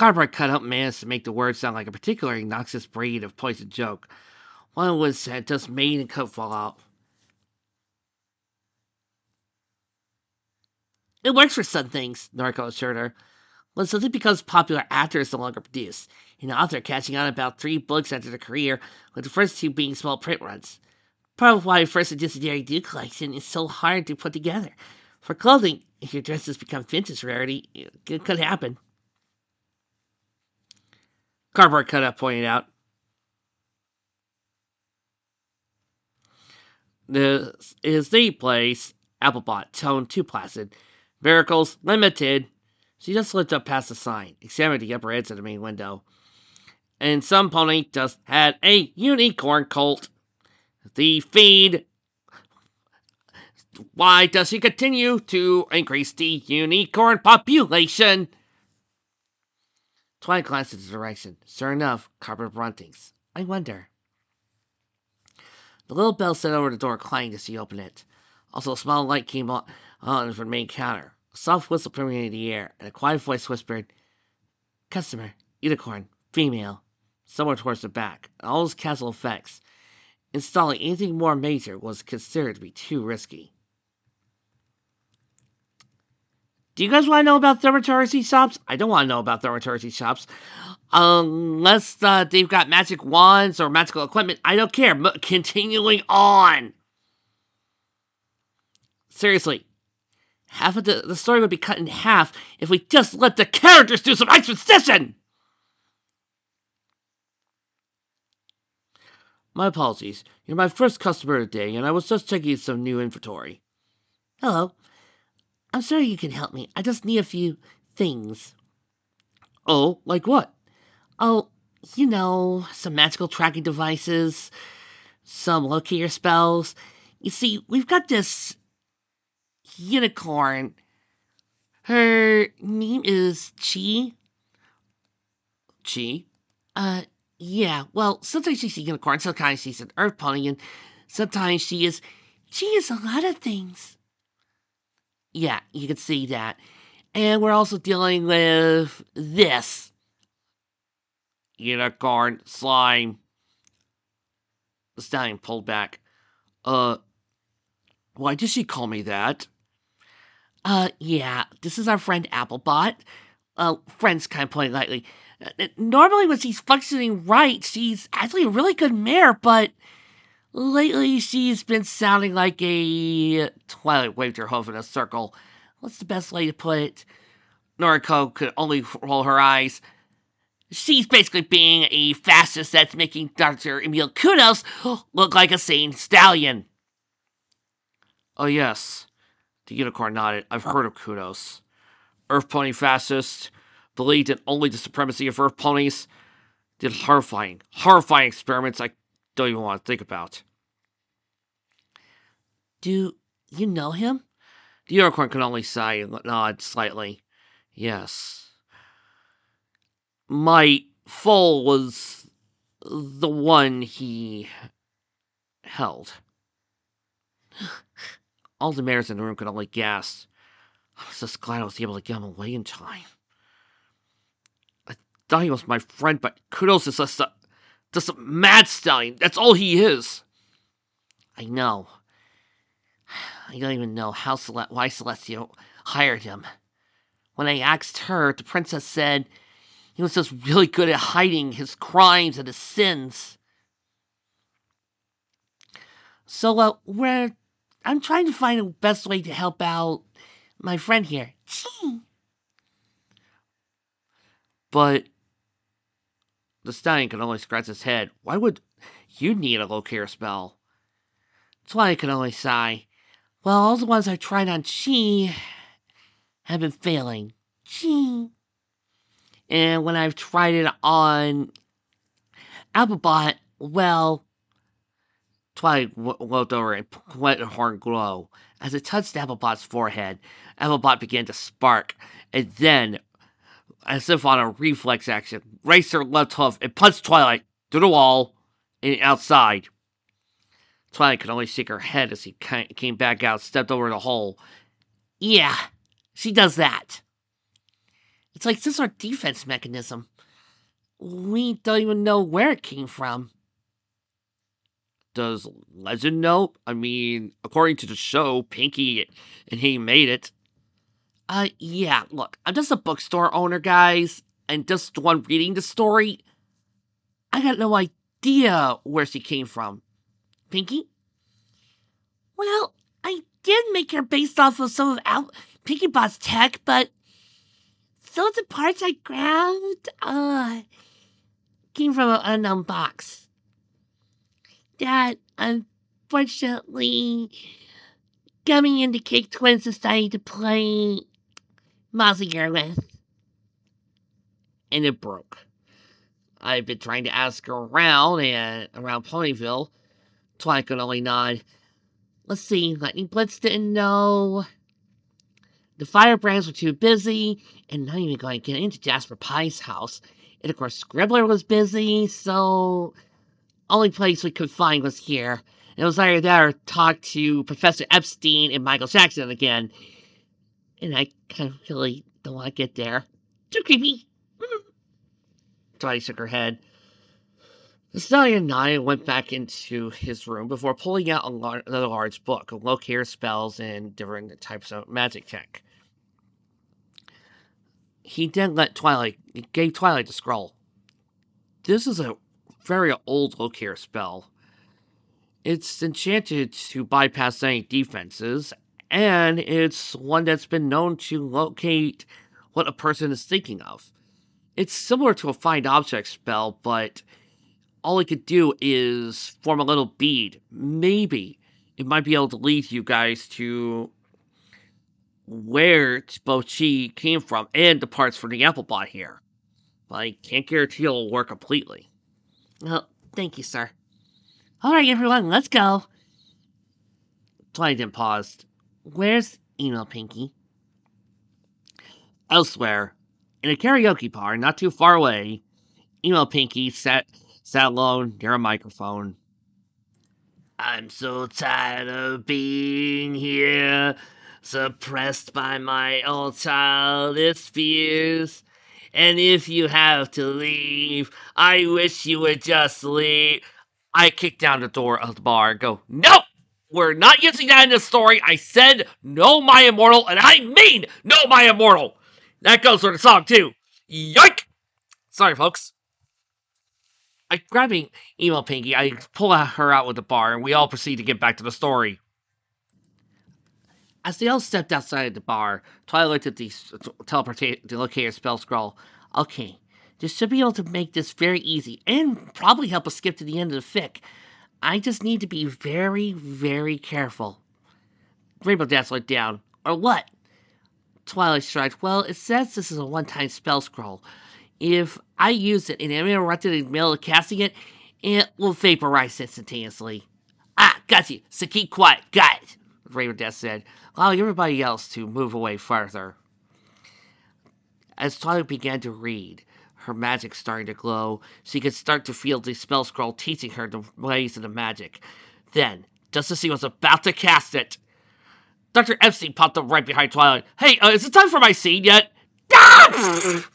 Cardboard cutout managed to make the word sound like a particularly noxious breed of poison joke. One was had just made and coat fall out. It works for some things, Noriko assured her. Well, simply because popular actors no longer produce. An author catching on about 3 books after their career, with the first 2 being small print runs. Part of why First Edition Dairy Do collection is so hard to put together. For clothing, if your dresses become vintage rarity, it could happen. Cardboard cutout pointed out. This is the place. Applebot, tone too placid. Miracles limited. She just looked up past the sign, examined the upper edge of the main window. And some pony just had a unicorn colt. The feed. Why does she continue to increase the unicorn population? Twilight glanced in the direction. Sure enough, carpet gruntings. I wonder. The little bell set over the door, clanged as she opened it. Also, a small light came on from the main counter. A soft whistle permeated the air, and a quiet voice whispered, "Customer, unicorn, female," somewhere towards the back. And all those casual effects. Installing anything more major was considered to be too risky. Do you guys want to know about thermatology shops? I don't want to know about thermatology shops. Unless they've got magic wands or magical equipment, I don't care. Continuing on. Seriously, half of the story would be cut in half if we just let the characters do some exposition! My apologies. You're my first customer today, and I was just checking some new inventory. Hello. I'm sure you can help me. I just need a few things. Oh, like what? Oh, some magical tracking devices, some locator spells. You see, we've got this unicorn. Her name is Chi. Chi? Yeah. Well, sometimes she's a unicorn, sometimes she's an earth pony, and sometimes she is a lot of things. Yeah, you can see that. And we're also dealing with this. Unicorn slime. The stallion pulled back. Why did she call me that? Yeah, this is our friend Applebot. Friend's kind of putting it lightly. Normally when she's functioning right, she's actually a really good mare, but lately she's been sounding like a... Twilight waved her hoof in a circle. What's the best way to put it? Noriko could only roll her eyes. She's basically being a fascist that's making Dr. Emil Kudos look like a sane stallion. Oh yes, the unicorn nodded. I've heard of Kudos. Earth pony fascist, believed in only the supremacy of earth ponies, did horrifying experiments I don't even want to think about. Do you know him? The unicorn could only sigh and nod slightly. Yes. My foal was the one he held. All the mares in the room could only gasp. I was just glad I was able to get him away in time. I thought he was my friend, but Kudos is just a mad stallion. That's all he is. I know. I don't even know why Celestia hired him. When I asked her, the princess said he was just really good at hiding his crimes and his sins. So, I'm trying to find the best way to help out my friend here. But the stallion could only scratch his head. Why would you need a locator spell? Twilight could only sigh. Well, all the ones I've tried on Chi have been failing. Chi. And when I've tried it on Applebot, well, Twilight looked over and let her horn glow. As it touched Applebot's forehead, Applebot began to spark, and then, as if on a reflex action, raised her left hoof and punched Twilight through the wall and outside. Twilight could only shake her head as he came back out, stepped over the hole. Yeah, she does that. It's like this is our defense mechanism. We don't even know where it came from. Does Legend know? I mean, according to the show, Pinky and he made it. Yeah, look, I'm just a bookstore owner, guys, and just the one reading the story. I got no idea where she came from. Pinky? Well, I did make her based off of some of Pinky Bot's tech, but some of the parts I grabbed, came from an unknown box. That, unfortunately, coming into Cake Twins decided to play Mozzier with. And it broke. I've been trying to ask her around and around Ponyville. Twilight could only nod. Let's see, Lightning Blitz didn't know. The Firebrands were too busy, and not even going to get into Jasper Pie's house. And of course, Scribbler was busy, so only place we could find was here. And it was either that or talk to Professor Epstein and Michael Jackson again. And I kind of really don't want to get there. Too creepy. Twilight shook her head. The stallion nodded and went back into his room before pulling out another large book of locator spells and different types of magic tech. He gave Twilight the scroll. This is a very old locator spell. It's enchanted to bypass any defenses, and it's one that's been known to locate what a person is thinking of. It's similar to a find object spell, but all it could do is form a little bead. Maybe it might be able to lead you guys to where both she came from and the parts for the Applebot here. But I can't guarantee it'll work completely. Well, thank you, sir. Alright, everyone, let's go. Twilight then paused. Where's Emo Pinky? Elsewhere, in a karaoke bar not too far away, Emo Pinky sat alone near a microphone. I'm so tired of being here, suppressed by my old childish fears. And if you have to leave, I wish you would just leave. I kick down the door of the bar and go, nope! We're not using that in the story. I said no, my immortal, and I mean no, my immortal. That goes for the song, too. Yoink! Sorry, folks. I grab Emo Pinky, I pull her out with the bar, and we all proceed to get back to the story. As they all stepped outside the bar, Twilight looked at the locator spell scroll. Okay, this should be able to make this very easy, and probably help us skip to the end of the fic. I just need to be very, very careful. Rainbow Dash looked down. Or what? Twilight shrugged. Well, it says this is a one-time spell scroll. If I use it and am interrupted in the middle of casting it, it will vaporize instantaneously. Ah, got you. So keep quiet. Got it, Rainbow Dash said, allowing everybody else to move away farther. As Twilight began to read, her magic starting to glow, she could start to feel the spell scroll teaching her the ways of the magic. Then, just as she was about to cast it, Dr. Epstein popped up right behind Twilight. Hey, is it time for my scene yet? Ah!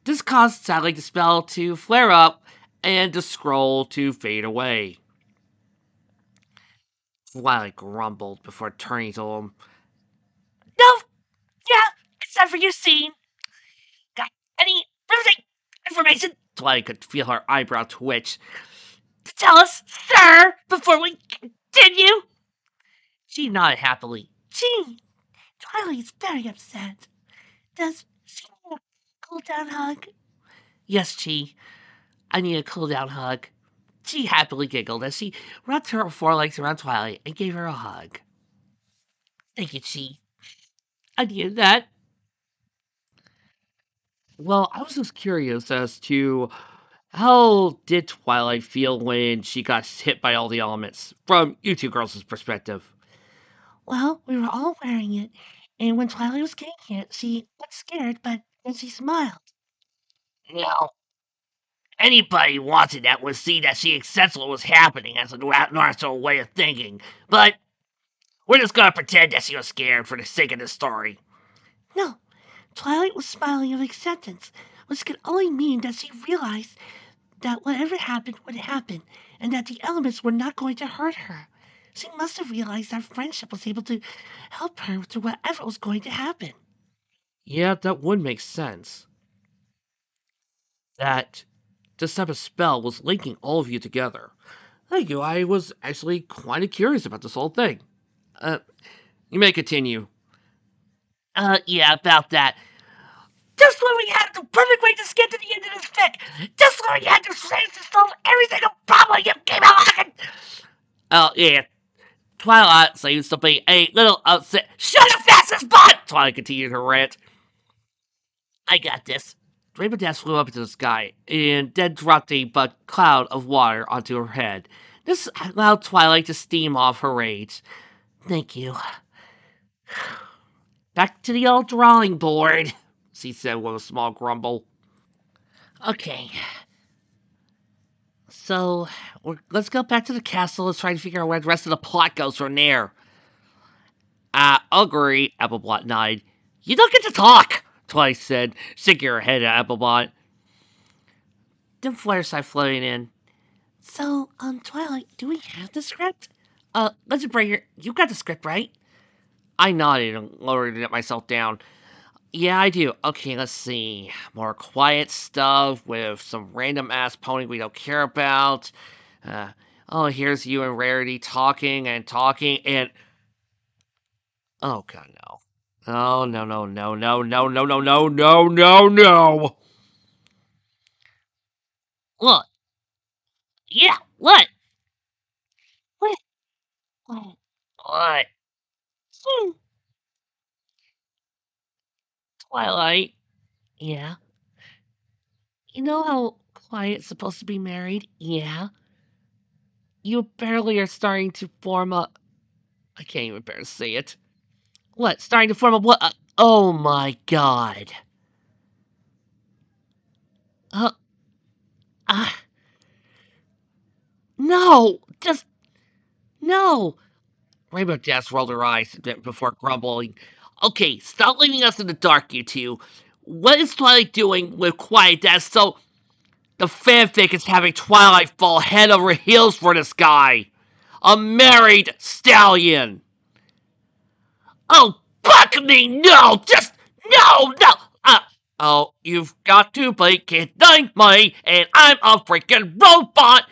This caused, sadly, the spell to flare up and the scroll to fade away. Twilight grumbled before turning to him. No, yeah, it's time for your scene. Got any information? Twilight could feel her eyebrow twitch. To tell us, sir, before we continue? She nodded happily. Gee, Twilight's very upset. Does she need a cool-down hug? Yes, Chi. I need a cool-down hug. Chi happily giggled as she wrapped her forelegs around Twilight and gave her a hug. Thank you, Chi. I needed that. Well, I was just curious as to how did Twilight feel when she got hit by all the elements from you two girls' perspective? Well, we were all wearing it, and when Twilight was getting hit, she looked scared, but then she smiled. No, anybody watching that would see that she accepts what was happening as a natural way of thinking, but we're just gonna pretend that she was scared for the sake of the story. No, Twilight was smiling of acceptance, which could only mean that she realized that whatever happened would happen, and that the elements were not going to hurt her. She must have realized that friendship was able to help her through whatever was going to happen. Yeah, that would make sense. That this type of spell was linking all of you together. Thank you. I was actually kind of curious about this whole thing. Uh, you may continue. Yeah, about that. Just when we had the perfect way to get to the end of this fic, just when we had to say to solve every single problem, you came along. Oh, yeah. Twilight seems to be a little upset. Shut up, fastest butt! Twilight continued her rant. I got this. Rainbow Dash flew up into the sky and then dropped a cloud of water onto her head. This allowed Twilight to steam off her rage. Thank you. Back to the old drawing board, she said with a small grumble. Okay, so let's go back to the castle. Let's try to figure out where the rest of the plot goes from there. Agree, Applebot nodded. You don't get to talk, Twilight said, shaking her head at Applebot. Then flares started floating in. So, Twilight, do we have the script? Legend Breaker, you got the script, right? I nodded and lowered myself down. Yeah, I do. Okay, let's see. More quiet stuff with some random ass pony we don't care about. Uh, oh, here's you and Rarity talking and talking and. Oh, God, no. Oh, no, no, no, no, no, no, no, no, no, no, no. What? Yeah, what? What? What? What? Hmm. Twilight. Yeah. You know how Quiet's supposed to be married? Yeah. You barely are starting to form a. I can't even bear to say it. What? Starting to form a what? Oh my god. Uh, uh, no! Just. No! Rainbow Jazz rolled her eyes before grumbling. Okay, stop leaving us in the dark, you two. What is Twilight doing with Quiet That's so. The fanfic is having Twilight fall head over heels for this guy! A married stallion! Oh, fuck me! No! Just. No! No! Oh, you've got to play Kid Dynamite, and I'm a freaking robot!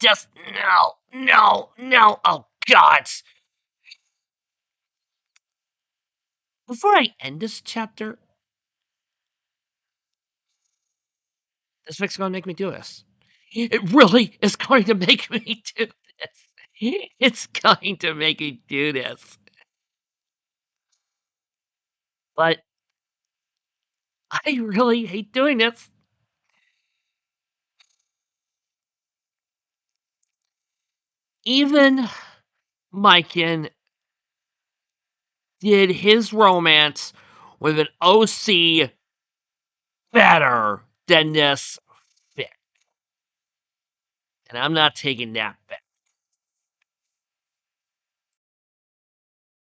Just. No! No! No! Oh, God! Before I end this chapter, this fix is going to make me do this. It really is going to make me do this. It's going to make me do this. But I really hate doing this. Even Myken did his romance with an OC better than this fic. And I'm not taking that back.